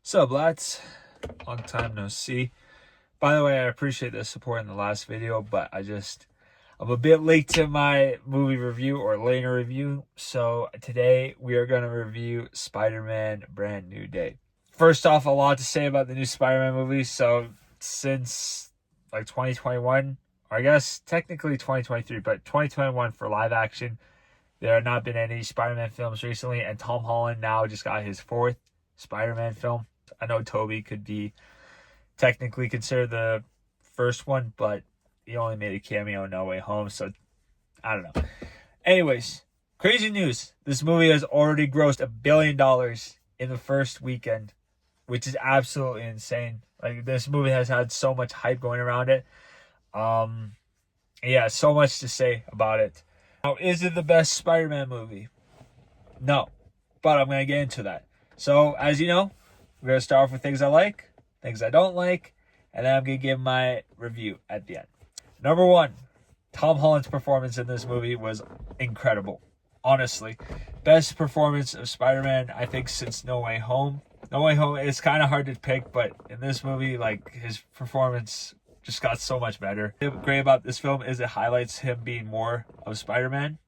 Sup, lads? Long time no see. By the way, I appreciate the support in the last video, but I'm a bit late to my movie review or later review. So today we are going to review Spider-Man Brand New Day. First off, a lot to say about the new Spider-Man movie. So since like 2021, or I guess technically 2023, but 2021 for live action, there have not been any Spider-Man films recently, and Tom Holland now just got his fourth Spider-Man film. I know Tobey could be technically considered the first one, but he only made a cameo in No Way Home, so I don't know. Anyways, crazy news. This movie has already grossed $1 billion in the first weekend, which is absolutely insane. Like, this movie has had so much hype going around it. Yeah, so much to say about it. Now, is it the best Spider-Man movie? No, but I'm going to get into that. So, as you know, we're going to start off with things I like, things I don't like, and then I'm going to give my review at the end. Number one, Tom Holland's performance in this movie was incredible. Honestly, best performance of Spider-Man, I think, since No Way Home. No Way Home, it's kind of hard to pick, but in this movie, like, his performance just got so much better. What's great about this film is it highlights him being more of Spider-Man.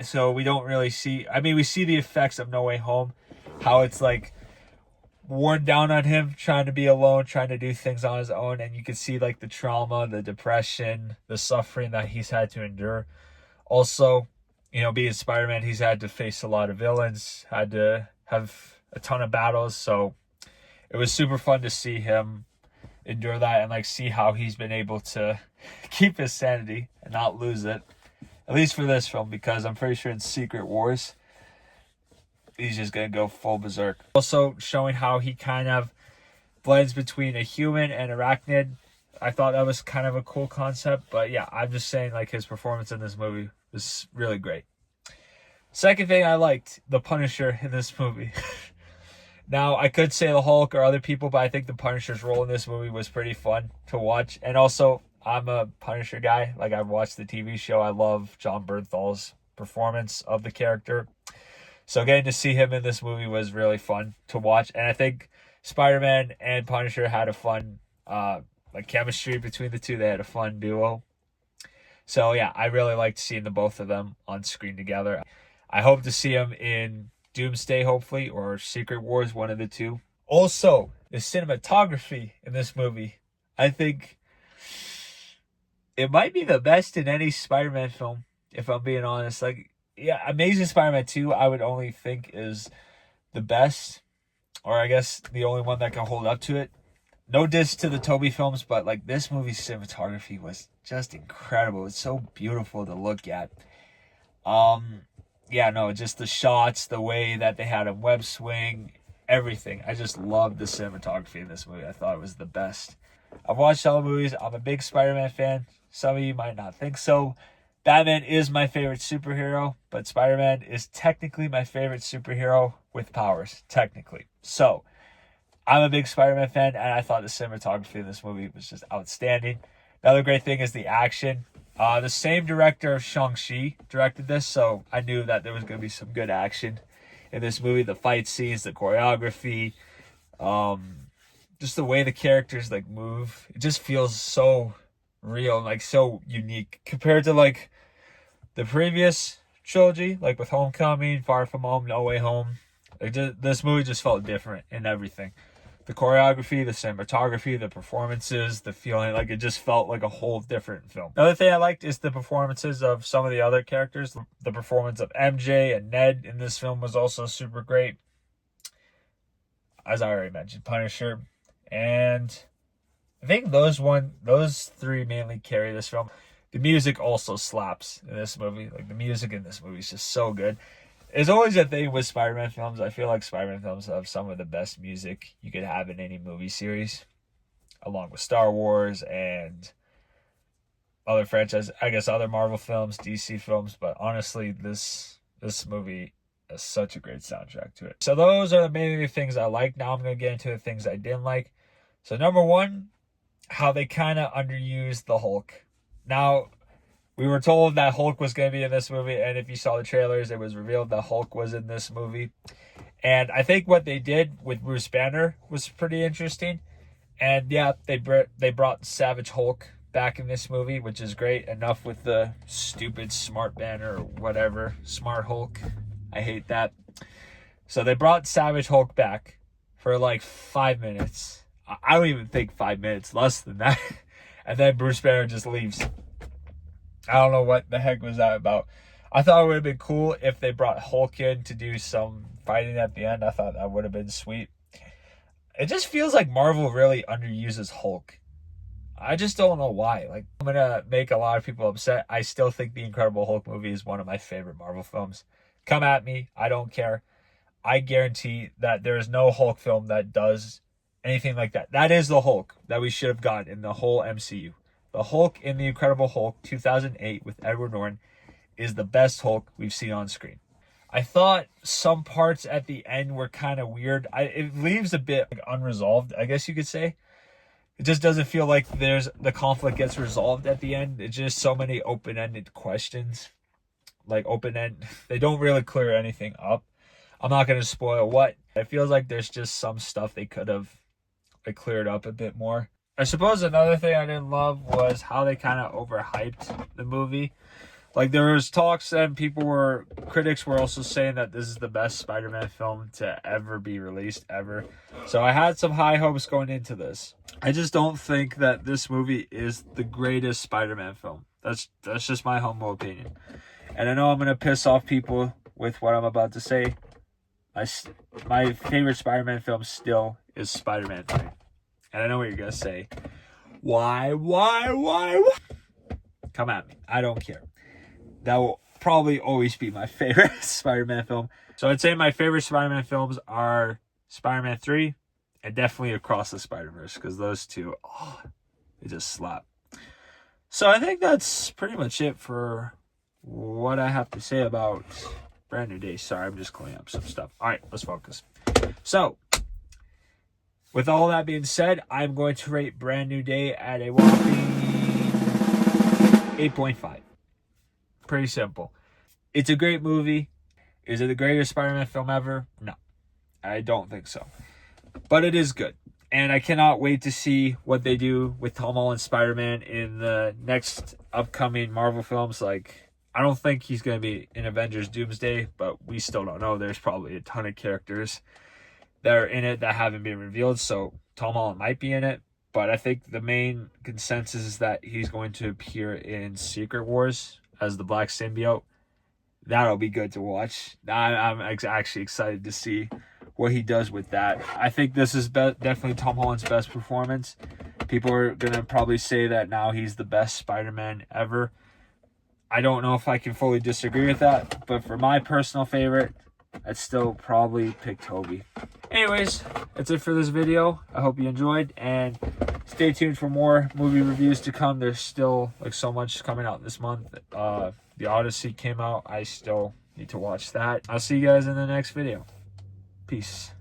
So we don't really see, we see the effects of No Way Home, how it's like worn down on him, trying to be alone, trying to do things on his own, and you can see like the trauma, the depression, the suffering that he's had to endure. Also, being Spider-Man, he's had to face a lot of villains, had to have a ton of battles, so it was super fun to see him endure that and like see how he's been able to keep his sanity and not lose it, at least for this film, because I'm pretty sure in Secret Wars he's just gonna go full berserk. Also showing how he kind of blends between a human and arachnid. I thought that was kind of a cool concept, but yeah, I'm just saying, like, his performance in this movie was really great. Second thing I liked, the Punisher in this movie. Now, I could say the Hulk or other people, but I think the Punisher's role in this movie was pretty fun to watch. And also, I'm a Punisher guy. Like, I've watched the TV show. I love Jon Bernthal's performance of the character. So getting to see him in this movie was really fun to watch. And I think Spider-Man and Punisher had a fun chemistry between the two. They had a fun duo. So yeah, I really liked seeing the both of them on screen together. I hope to see them in Doomsday, hopefully, or Secret Wars, one of the two. Also, the cinematography in this movie, I think it might be the best in any Spider-Man film, if I'm being honest. Like, yeah, Amazing Spider-Man 2, I would only think is the best, or I guess the only one that can hold up to it. No diss to the Tobey films, but like, this movie's cinematography was just incredible. It's so beautiful to look at. Yeah, no, just the shots, the way that they had him web swing, everything. I just loved the cinematography in this movie. I thought it was the best. I've watched all the movies. I'm a big Spider-Man fan. Some of you might not think so. Batman is my favorite superhero, but Spider-Man is technically my favorite superhero with powers, technically. So, I'm a big Spider-Man fan, and I thought the cinematography in this movie was just outstanding. The other great thing is the action. The same director of Shang-Chi directed this, so I knew that there was going to be some good action in this movie. The fight scenes, the choreography, just the way the characters like move. It just feels so real and like so unique compared to like the previous trilogy, like with Homecoming, Far From Home, No Way Home. Like, this movie just felt different in everything. The choreography, the cinematography, the performances, the feeling, like it just felt like a whole different film. Another thing I liked is the performances of some of the other characters. The performance of MJ and Ned in this film was also super great. As I already mentioned, Punisher. And I think those three mainly carry this film. The music also slaps in this movie. Like, the music in this movie is just so good. There's always a thing with Spider-Man films. I feel like Spider-Man films have some of the best music you could have in any movie series, along with Star Wars and other franchises. I guess other Marvel films, DC films. But honestly, this movie has such a great soundtrack to it. So those are mainly the things I like. Now I'm going to get into the things I didn't like. So number one, how they kind of underused the Hulk. Now, We were told that Hulk was going to be in this movie, and if you saw the trailers, it was revealed that Hulk was in this movie. And I think what they did with Bruce Banner was pretty interesting. And yeah, they brought Savage Hulk back in this movie, which is great. Enough with the stupid Smart Banner or whatever. Smart Hulk. I hate that. So they brought Savage Hulk back for like 5 minutes. I don't even think 5 minutes, less than that. And then Bruce Banner just leaves. I don't know what the heck was that about. I thought it would have been cool if they brought Hulk in to do some fighting at the end. I thought that would have been sweet. It just feels like Marvel really underuses Hulk. I just don't know why. Like, I'm going to make a lot of people upset. I still think the Incredible Hulk movie is one of my favorite Marvel films. Come at me. I don't care. I guarantee that there is no Hulk film that does anything like that. That is the Hulk that we should have gotten in the whole MCU. The Hulk in The Incredible Hulk 2008 with Edward Norton is the best Hulk we've seen on screen. I thought some parts at the end were kind of weird. It leaves a bit like unresolved, I guess you could say. It just doesn't feel like the conflict gets resolved at the end. It's just so many open-ended questions. Like open-end. They don't really clear anything up. I'm not going to spoil what. It feels like there's just some stuff they could have cleared up a bit more. I suppose another thing I didn't love was how they kind of overhyped the movie. Like, there was talks and critics were also saying that this is the best Spider-Man film to ever be released, ever. So I had some high hopes going into this. I just don't think that this movie is the greatest Spider-Man film. That's just my humble opinion. And I know I'm going to piss off people with what I'm about to say. My favorite Spider-Man film still is Spider-Man 3. And I know what you're going to say. Why? Come at me. I don't care. That will probably always be my favorite Spider-Man film. So I'd say my favorite Spider-Man films are Spider-Man 3 and definitely Across the Spider-Verse, because those two, they just slap. So I think that's pretty much it for what I have to say about Brand New Day. Sorry, I'm just cleaning up some stuff. All right, let's focus. So, with all that being said, I'm going to rate Brand New Day at a whopping 8.5. Pretty simple. It's a great movie. Is it the greatest Spider-Man film ever? No, I don't think so. But it is good. And I cannot wait to see what they do with Tom Holland's Spider-Man in the next upcoming Marvel films. Like, I don't think he's going to be in Avengers Doomsday, but we still don't know. There's probably a ton of characters that are in it that haven't been revealed. So Tom Holland might be in it. But I think the main consensus is that he's going to appear in Secret Wars as the Black Symbiote. That'll be good to watch. I'm actually excited to see what he does with that. I think this is definitely Tom Holland's best performance. People are going to probably say that now he's the best Spider-Man ever. I don't know if I can fully disagree with that, but for my personal favorite, I'd still probably pick Tobey. Anyways, that's it for this video. I hope you enjoyed, and stay tuned for more movie reviews to come. There's still so much coming out this month. The Odyssey came out. I still need to watch that. I'll see you guys in the next video. Peace.